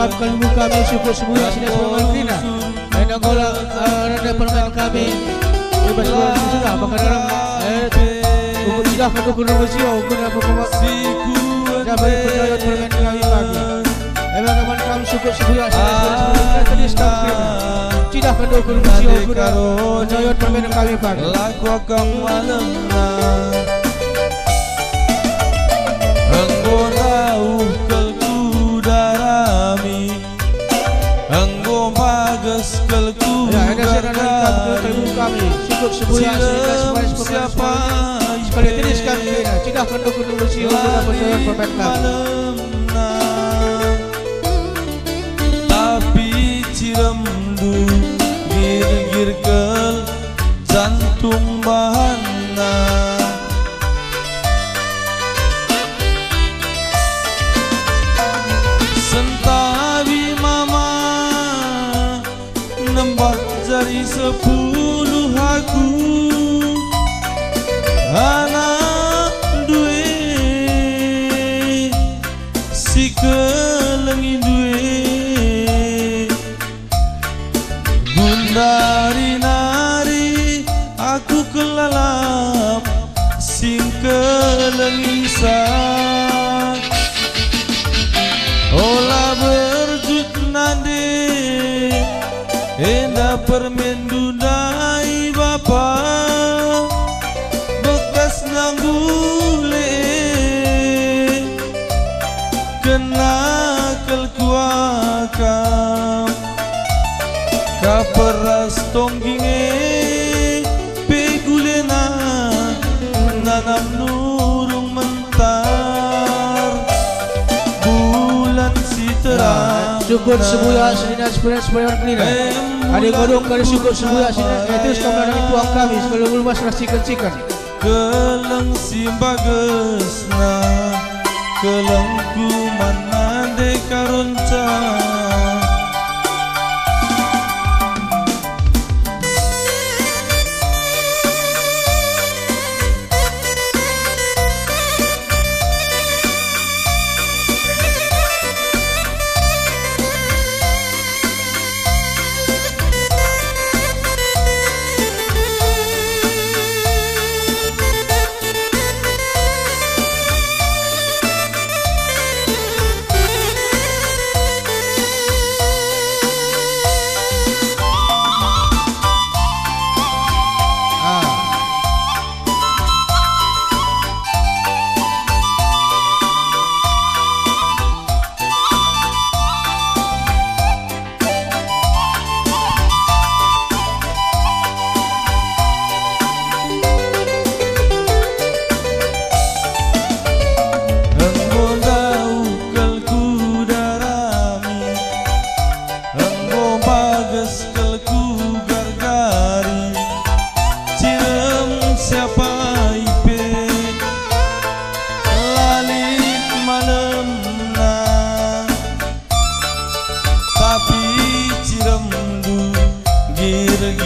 kapkan kami syukur sebuah sini semangat Krina. Aina gola rada permain kami. Bebas gola sudah maka dalam ukur sudah pendukung bersih ukur apa koma. Jabai percaya permain kami pagi. Emang kawan kami syukur sebuah sini semangat Krina tadi sekarang Krina. Tidak pendukung bersih ukur percaya permain kami pagi. Laku akan malam kami syukur sebulan siapa sekali tiriskan Krina tidak pendukung bersih guna percaya permain kami tapi ciremdu gir-gir kel jantung bahana sentabi mama nembah jari 10 aku anak duwe si kelengi duwe gundari nari aku kelalap sing kelengi sak olah berjut nade enda permen dudai bapa bekas nanggule kena kelkuakam kaperas tongginge pegulena nanam nurung mentar bulan si terang syukur sebulan sedina sebulan Krina. Adik godong kali syukur sebulan sedina terus kami dari tuang kami sekali ulmas rasikan-sikan. Keleng simbagesna keleng kumana dekaronca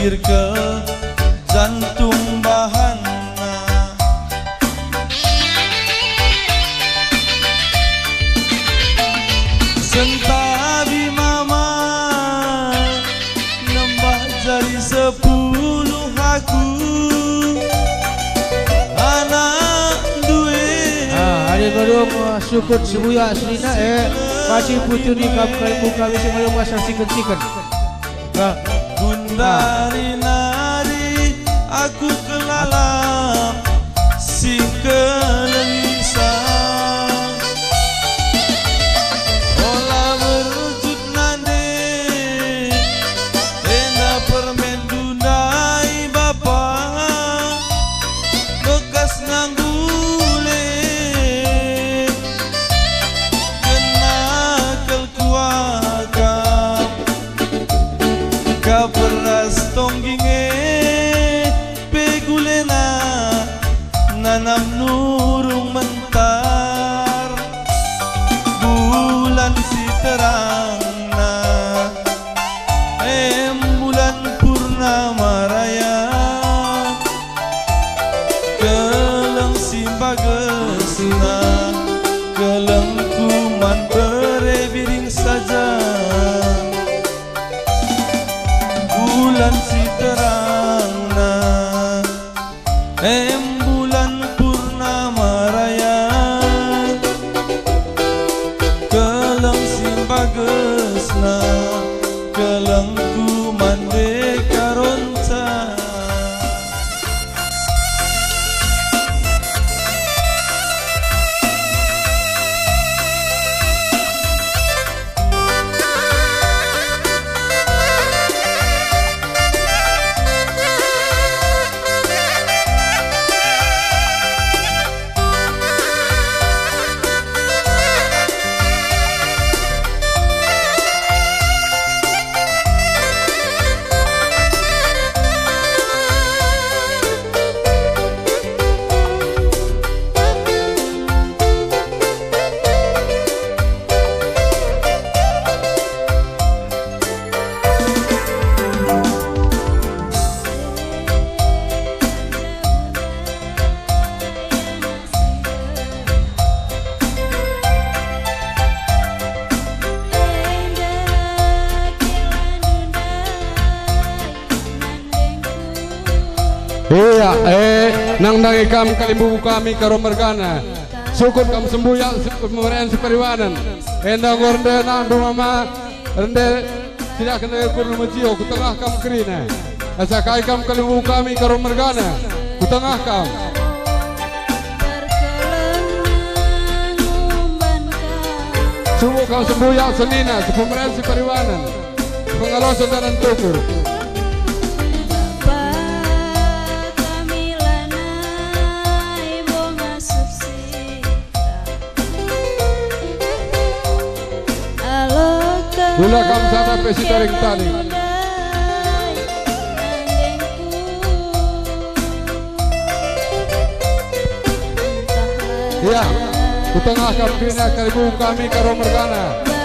gir ke jantung bahana sentabi mama nembah jari 10 aku anak duwe adik godong syukur sebulan sedina masih putri kapkan muka bisa melumas rasikan-sikan. Gundari nari aku kelalap si kelengisa olah berujud nande enda permen dundai bapa bekas nanggule kena kelkuakam kaperas tongginge pegulena nanam nurung mentar bulan si terangna bulan purnama raya keleng simbagesna keleng kuman berebiring saja Iya, nang ikam kalimbu kami karo mergana. Syukur kam sembuya pemerintahan seperiwanan. Endang orde nang mama rende tidak kena kurun mejio ku tengah kam kerina. Asa kai kam kalimbu kami karo mergana. Ku tengah kam. Subuh kam sembuya senina pemerintahan seperiwanan. Pengalasan dan tukur. Gula kam sana pesi taring tani. Iya, ku tengah kam kena kalibu kami karo mergana.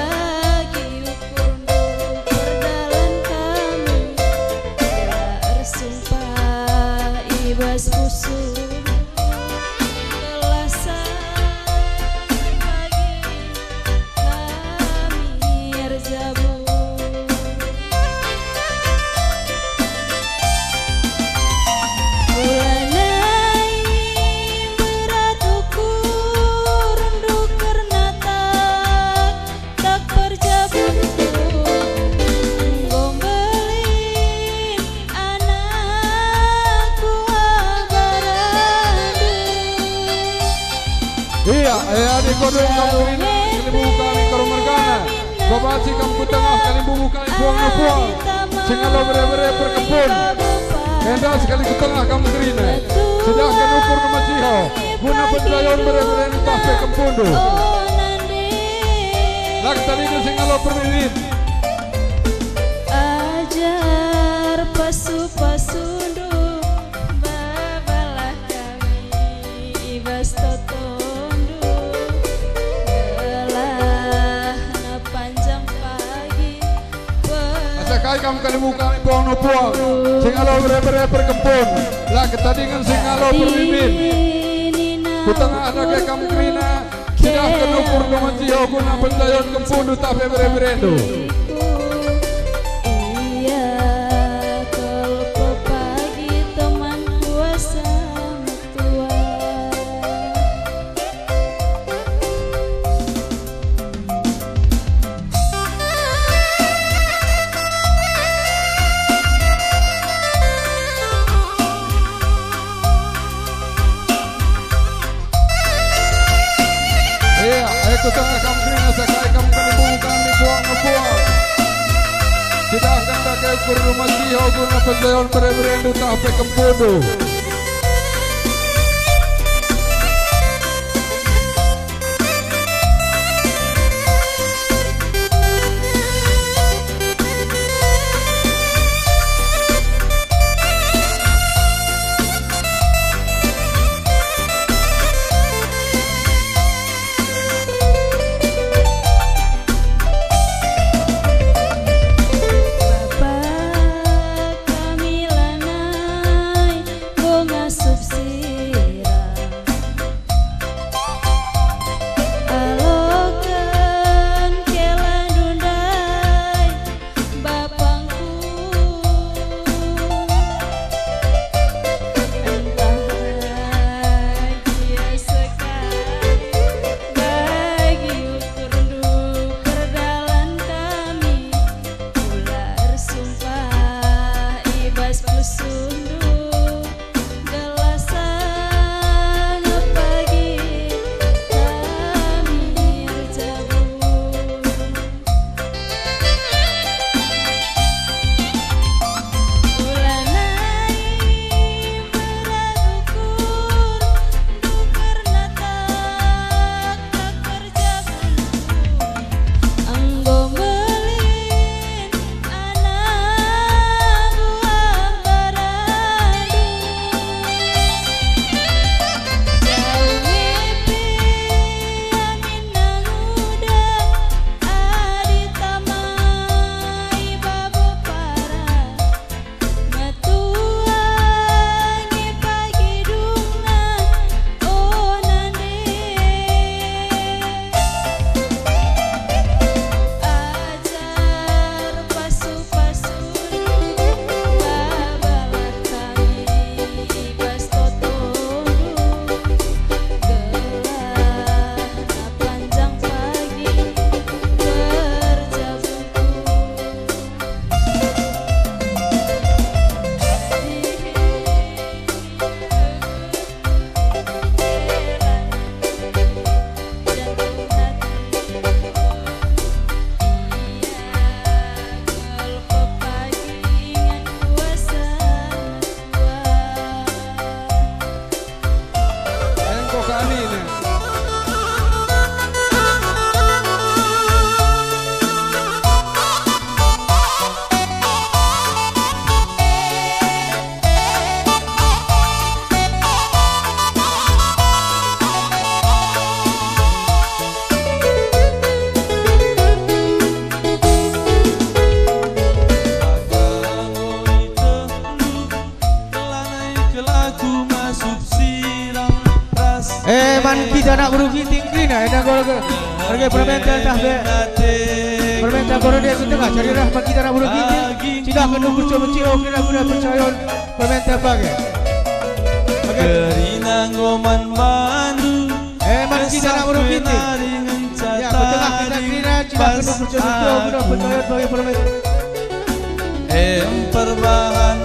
Iya, di kodong kamu ini kalimbu kami karo mergana. Babasi kamu ku tengah kalimbu kami buang. Singalo bere-bere berkebun. Enda sekali ku tengah kamu kerina. Sedangkan ukur nama siho. Guna pendayon bere-bere entah pe kempundu. Lak tadi itu singalo permilit. Ajar pasu-pasundu babalah kami ibas totondu gelah na panjang pagi Asakai kamu kalimbu kami buang no buang. Singalo bere-bere berkebun. Lak tadi kan singalo permilit. Ku tengah ada kamu kerina. Sedangkan ukur nama siho. Guna pendayon kempundu tak pe bere-berendu. Aku tengah kamu kerina sakai kamu kalimbu kami buang. Sedangkan dakai ukur rumah siho. Guna pendayon bere-berendu tak pe kempundu. Bapak kami lanai kita nak berugi tinggi nah enak gol harga permental tahbe permental gol dia setengah cari rahmat kita nak berugi tinggi tidak akan nunggu coba-coba kita guna percaya permental pakai Kerina ngoman bandu man kita nak berugi tinggi ya setengah kita kira tidak akan nunggu coba-coba guna percaya pakai permental perbahan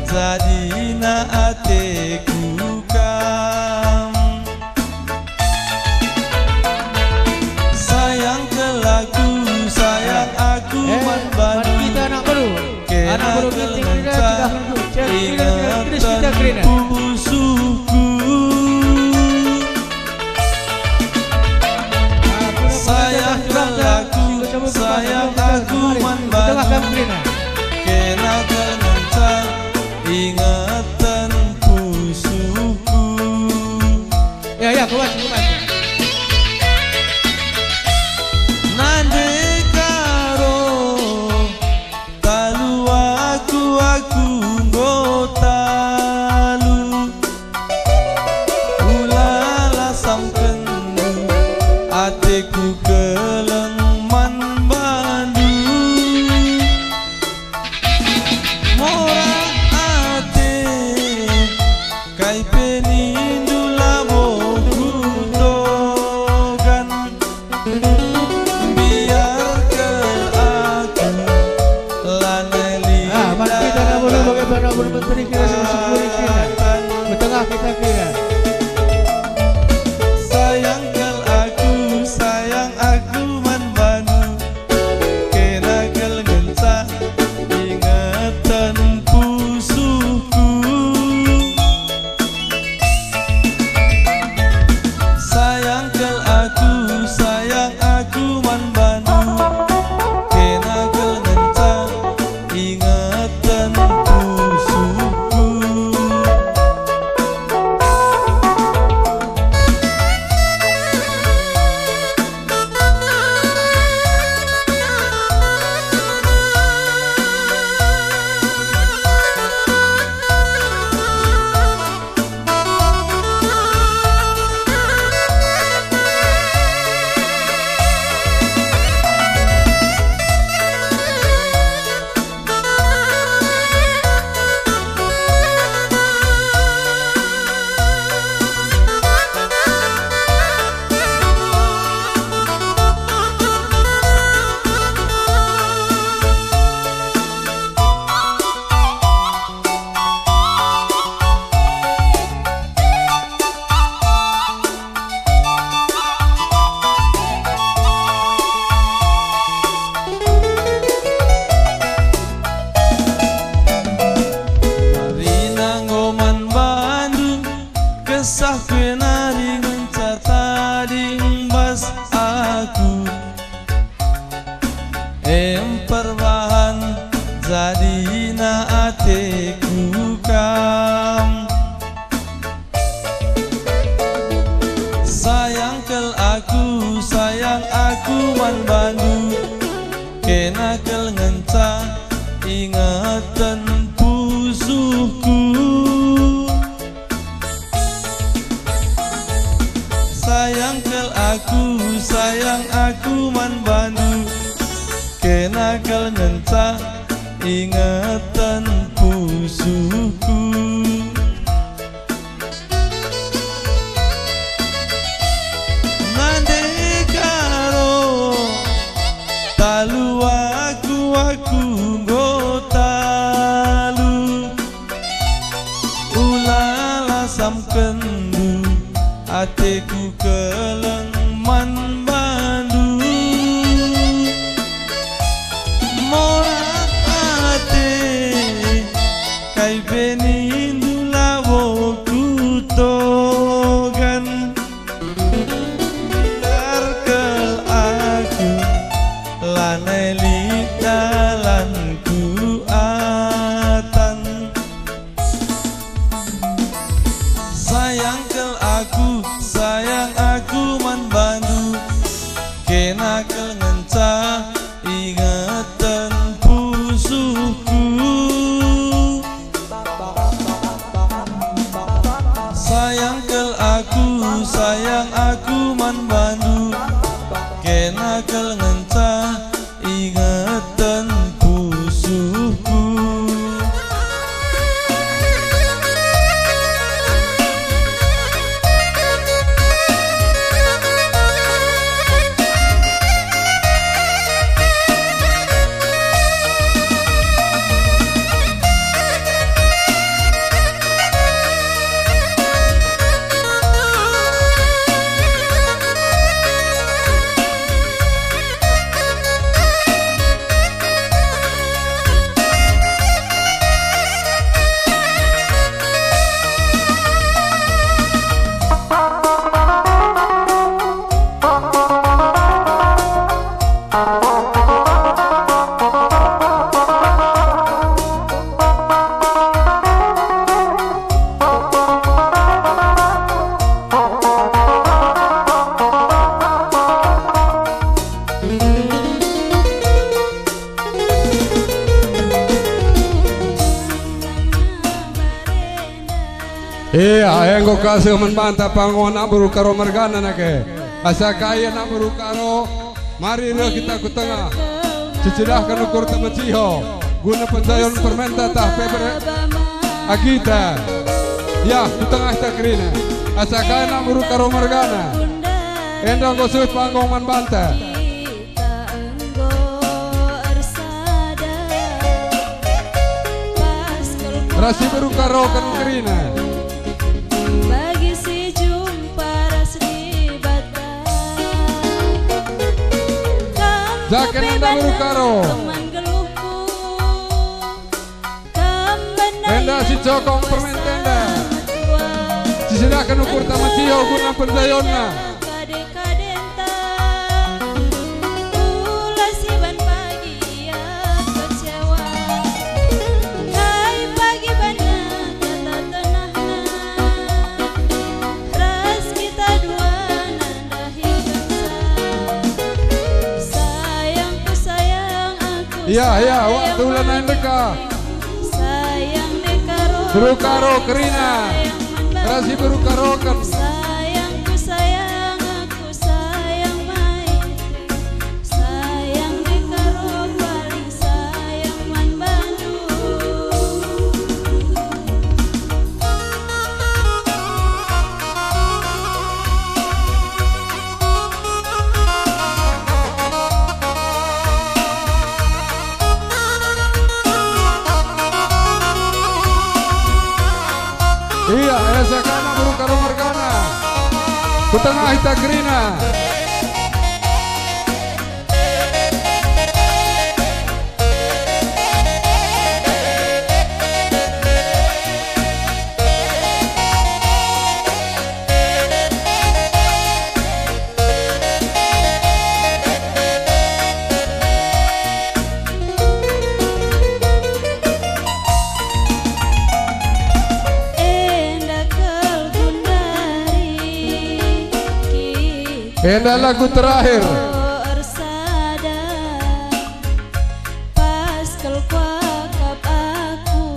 jadi na ateku kam sayang kelaku sayang aku man bandu kita nak baru anak baru meeting kita sudah kita kena pusuku sayang kelaku sayang aku man bandu kena kenencang ingatan pusuku ya kuat nande karo talu aku ngotalu ulala sampendu ateku keleng man bandu mora ate kai penindula boku dogan biar ke aku laneli kita nak baru bagaimana menteri kira sepuluh kira bertengah kita kira sayang aku man bandu kena kel ngenca ingatan pusuku sayang aku man bandu kena kel ngenca ingatan pusuku kesah kenari mencata dimbas aku perbahan jadi na ateku kam sayang aku man bandu kena kel ngenca ingatan pusuku sayang aku man bandu kena kel ngenca ingatan pusuku nande karo talu aku ngotalu ulala samkendu ateku keleng man bandu mora ate kai penindula boku togan biar kel aku laneli dalanku atan sayang aku man bandu kena kel ngenca ingatan pusuku sayang aku Iya, yang kau kasih membantah pangon abru karo mergana nake. Asa kaya abru karo. Mari kita ke tengah. Cicilahkan ukur teman ciho. Guna penjayon permenta tah peber agita. Ya, di tengah kita kerina. Asa kaya abru karo mergana. Endang kau suit panggong membantah. Rasi baru karo kan kerina. Bagi si jumpa ras di bata. Jaken anda baru karo. Teman geluhku. Kamben Enda si cokong permen tenda. Silakan ukur tamu cio guna pendayonna. Kade-kadenta. Ulah si ban pagi ya kecewa. Hai pagi bana kata tenahna. Ras kita dua nandahi gensa. Sayangku sayang aku. Iya, waktu lain deka. Sayang dekaro. Baru karo kerina. Rasi baru karo kan. Sayangku sayang aku sayang maitri. Sayang dekaro paling sayang man Bandung. Iya, esa kana baru karo mergana. Kutengah kita kerina. Enda lagu terakhir. Bersada pas kelkuakap aku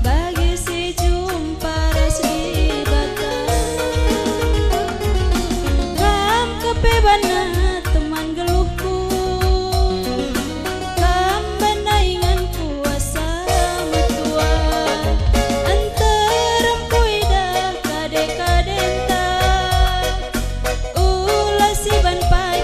bagi si jumpa ras di bata. Kam kepebana teman geluhku. Kam benaingan kuasa mutua. Antaremku idah kade-kadenta. Si ban pagi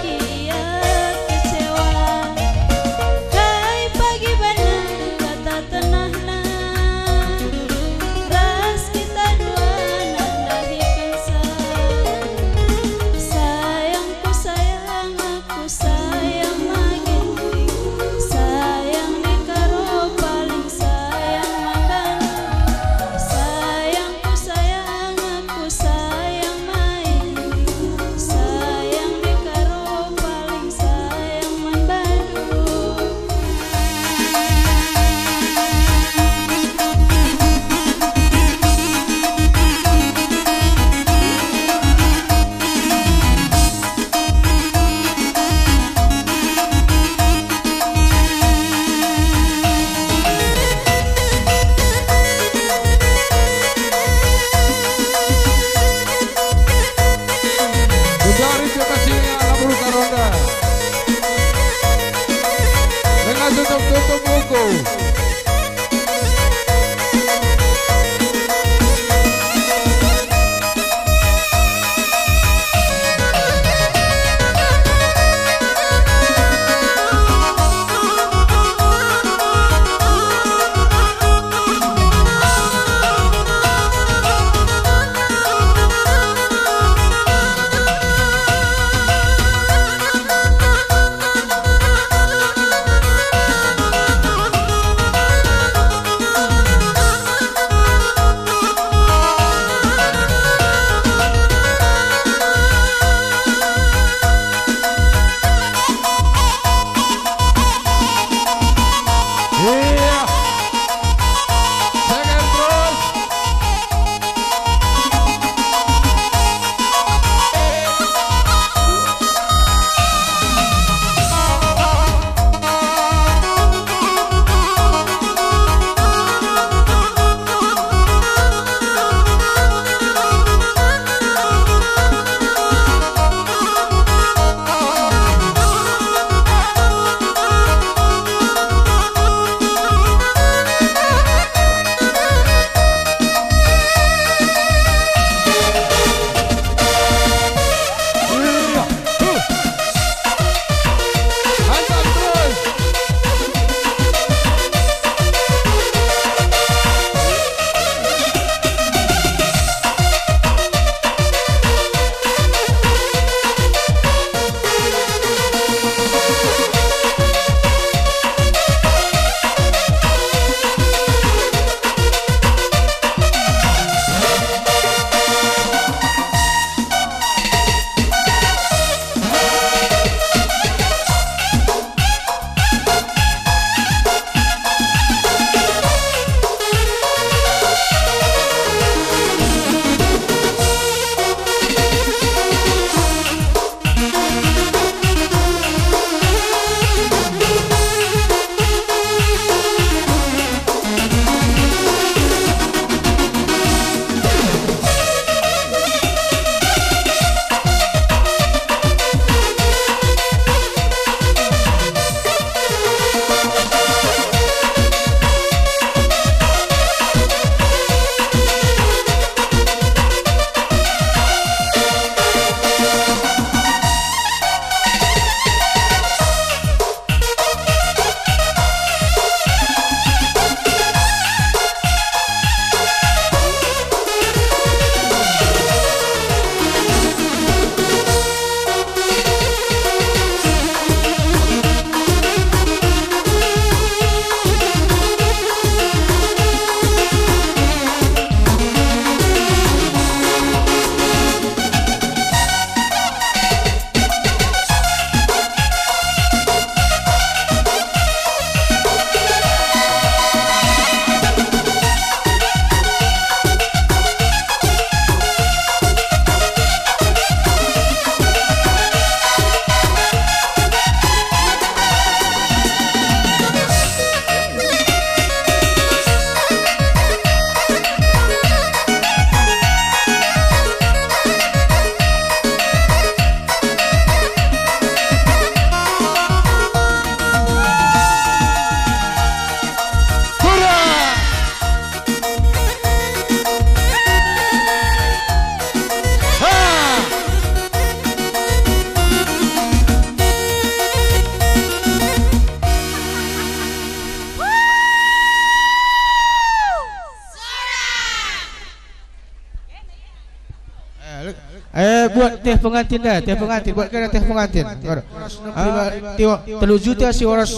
Buat teh pengantin dah, teh pengantin. Buat kena teh pengantin. 3 juta si waras.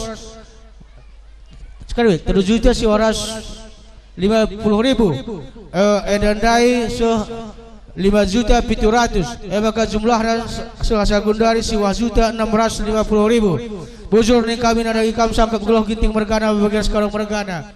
Sekarang 3 juta si waras 50.000. Dan dai 5 juta 700. Maka jumlah selasa gundari si juta 650.000. Bujur ni kami ada ikam sangkap geloh ginting mergana bagian sekarang mergana.